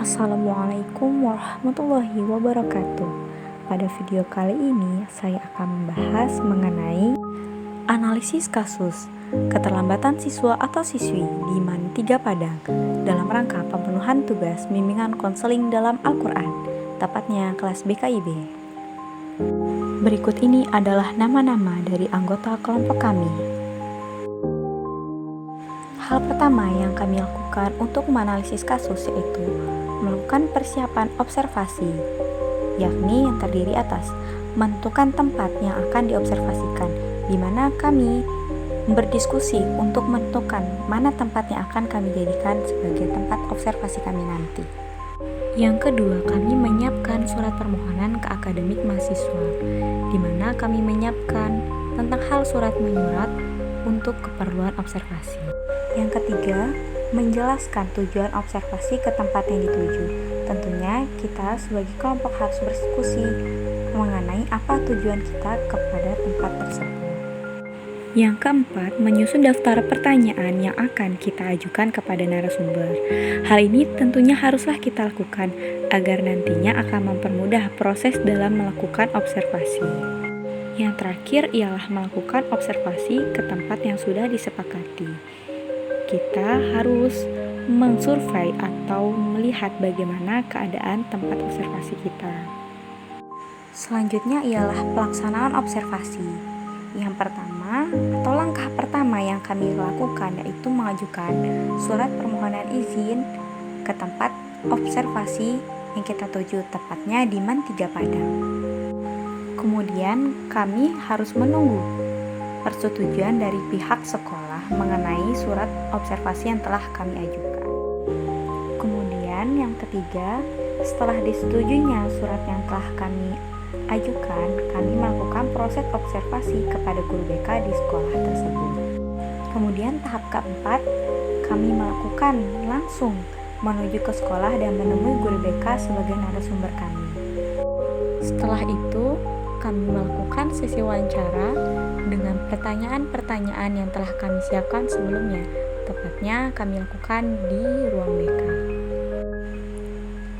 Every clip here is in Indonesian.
Assalamualaikum warahmatullahi wabarakatuh. Pada video kali ini saya akan membahas mengenai analisis kasus keterlambatan siswa atau siswi di MAN 3 Padang dalam rangka pemenuhan tugas bimbingan konseling dalam Al-Quran, tepatnya kelas BKIB. Berikut ini adalah nama-nama dari anggota kelompok kami. Hal pertama yang kami lakukan untuk menganalisis kasus yaitu melakukan persiapan observasi, yakni yang terdiri atas menentukan tempat yang akan diobservasikan, di mana kami berdiskusi untuk menentukan mana tempat yang akan kami jadikan sebagai tempat observasi kami nanti. Yang kedua, kami menyiapkan surat permohonan ke akademik mahasiswa, di mana kami menyiapkan tentang hal surat menyurat untuk keperluan observasi. Yang ketiga, menjelaskan tujuan observasi ke tempat yang dituju. Tentunya kita sebagai kelompok harus berdiskusi mengenai apa tujuan kita kepada tempat tersebut. Yang keempat, menyusun daftar pertanyaan yang akan kita ajukan kepada narasumber. Hal ini tentunya haruslah kita lakukan agar nantinya akan mempermudah proses dalam melakukan observasi. Yang terakhir ialah melakukan observasi ke tempat yang sudah disepakati. Kita harus mensurvei atau melihat bagaimana keadaan tempat observasi kita. Selanjutnya ialah pelaksanaan observasi. Yang pertama atau langkah pertama yang kami lakukan yaitu mengajukan surat permohonan izin ke tempat observasi yang kita tuju, tepatnya di MAN 3 Padang. Kemudian kami harus menunggu persetujuan dari pihak sekolah mengenai surat observasi yang telah kami ajukan. Kemudian yang ketiga, setelah disetujuinya surat yang telah kami ajukan, kami melakukan proses observasi kepada guru BK di sekolah tersebut. Kemudian tahap keempat, kami melakukan langsung menuju ke sekolah dan menemui guru BK sebagai narasumber kami. Setelah itu, kami melakukan sesi wawancara dengan pertanyaan-pertanyaan yang telah kami siapkan sebelumnya, tepatnya kami lakukan di ruang BK.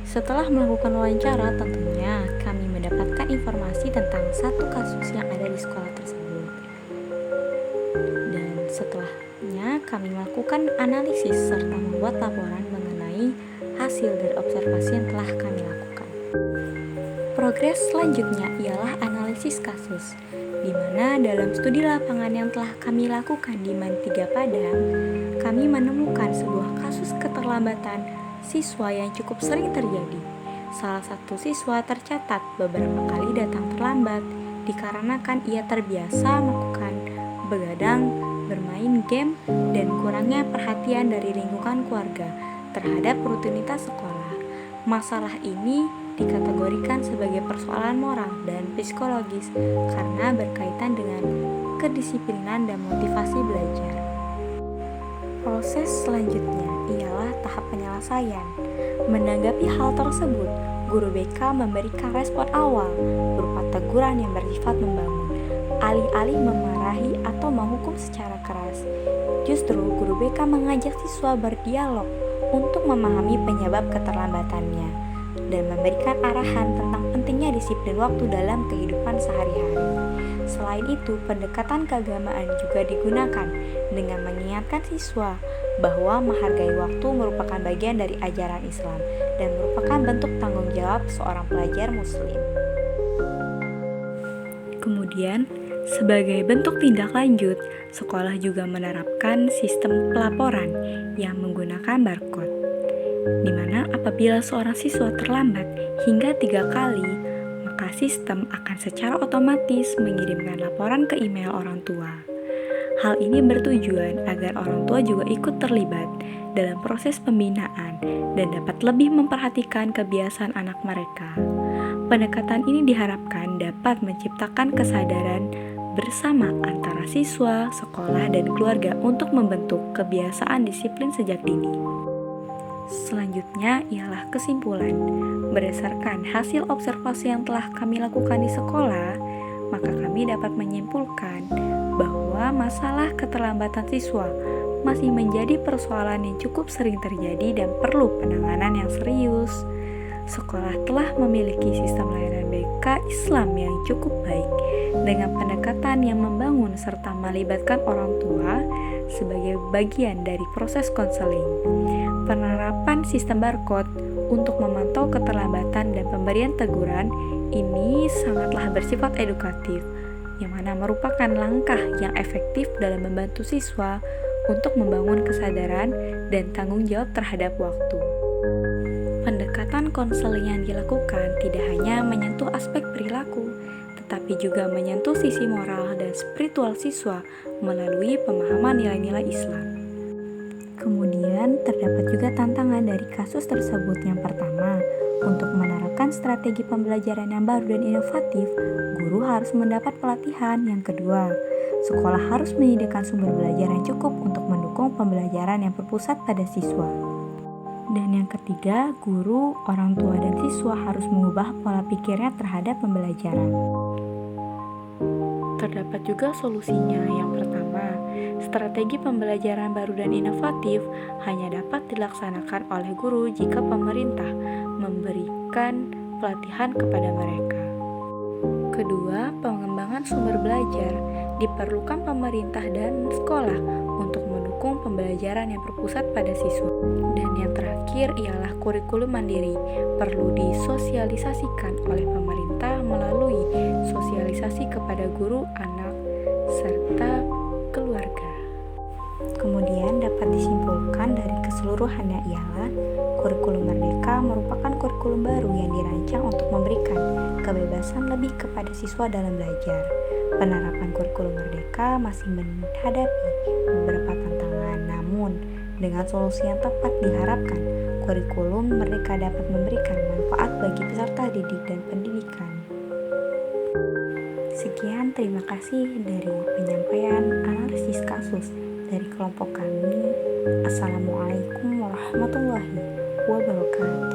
Setelah melakukan wawancara, tentunya kami mendapatkan informasi tentang satu kasus yang ada di sekolah tersebut. Dan setelahnya kami melakukan analisis serta membuat laporan mengenai hasil dari observasi yang telah kami lakukan. Progres selanjutnya ialah analisis kasus, di mana dalam studi lapangan yang telah kami lakukan di MAN 3 Padang, kami menemukan sebuah kasus keterlambatan siswa yang cukup sering terjadi. Salah satu siswa tercatat beberapa kali datang terlambat dikarenakan ia terbiasa melakukan begadang, bermain game, dan kurangnya perhatian dari lingkungan keluarga terhadap rutinitas sekolah. Masalah ini dikategorikan sebagai persoalan moral dan psikologis karena berkaitan dengan kedisiplinan dan motivasi belajar. Proses selanjutnya ialah tahap penyelesaian. Menanggapi hal tersebut, guru BK memberikan respon awal berupa teguran yang bersifat membangun, alih-alih memarahi atau menghukum secara keras. Justru guru BK mengajak siswa berdialog untuk memahami penyebab keterlambatannya dan memberikan arahan tentang pentingnya disiplin waktu dalam kehidupan sehari-hari. Selain itu, pendekatan keagamaan juga digunakan dengan mengingatkan siswa bahwa menghargai waktu merupakan bagian dari ajaran Islam dan merupakan bentuk tanggung jawab seorang pelajar muslim. Kemudian, sebagai bentuk tindak lanjut, sekolah juga menerapkan sistem pelaporan yang menggunakan barcode, di mana apabila seorang siswa terlambat hingga 3 kali, maka sistem akan secara otomatis mengirimkan laporan ke email orang tua. Hal ini bertujuan agar orang tua juga ikut terlibat dalam proses pembinaan dan dapat lebih memperhatikan kebiasaan anak mereka. Pendekatan ini diharapkan dapat menciptakan kesadaran bersama antara siswa, sekolah, dan keluarga untuk membentuk kebiasaan disiplin sejak dini. Selanjutnya ialah kesimpulan. Berdasarkan hasil observasi yang telah kami lakukan di sekolah, maka kami dapat menyimpulkan bahwa masalah keterlambatan siswa masih menjadi persoalan yang cukup sering terjadi dan perlu penanganan yang serius. sekolah telah memiliki sistem layanan BK Islam yang cukup baik dengan pendekatan yang membangun serta melibatkan orang tua sebagai bagian dari proses konseling. Penerapan sistem barcode untuk memantau keterlambatan dan pemberian teguran ini sangatlah bersifat edukatif, yang mana merupakan langkah yang efektif dalam membantu siswa untuk membangun kesadaran dan tanggung jawab terhadap waktu. Pendekatan konseling yang dilakukan tidak hanya menyentuh aspek perilaku, tetapi juga menyentuh sisi moral dan spiritual siswa melalui pemahaman nilai-nilai Islam. Kemudian, terdapat juga tantangan dari kasus tersebut. Yang pertama, untuk menerapkan strategi pembelajaran yang baru dan inovatif, guru harus mendapat pelatihan. Yang kedua, sekolah harus menyediakan sumber belajar yang cukup untuk mendukung pembelajaran yang berpusat pada siswa. Dan yang ketiga, guru, orang tua, dan siswa harus mengubah pola pikirnya terhadap pembelajaran. Terdapat juga solusinya. Yang pertama, strategi pembelajaran baru dan inovatif hanya dapat dilaksanakan oleh guru jika pemerintah memberikan pelatihan kepada mereka. Kedua, pengembangan sumber belajar. Diperlukan pemerintah dan sekolah untuk mendukung pembelajaran yang berpusat pada siswa. Dan yang terakhir ialah kurikulum mandiri. Perlu disosialisasikan oleh pemerintah melalui sosialisasi kepada guru, anak, serta keluarga. Kemudian dapat disimpulkan dari keseluruhannya ialah kurikulum merdeka merupakan kurikulum baru yang dirancang untuk memberikan kebebasan lebih kepada siswa dalam belajar. Penerapan kurikulum merdeka masih menghadapi beberapa tantangan, namun dengan solusi yang tepat diharapkan kurikulum merdeka dapat memberikan manfaat bagi peserta didik dan pendidikan. Sekian, terima kasih dari penyampaian analisis kasus dari kelompok kami. Assalamualaikum warahmatullahi wabarakatuh.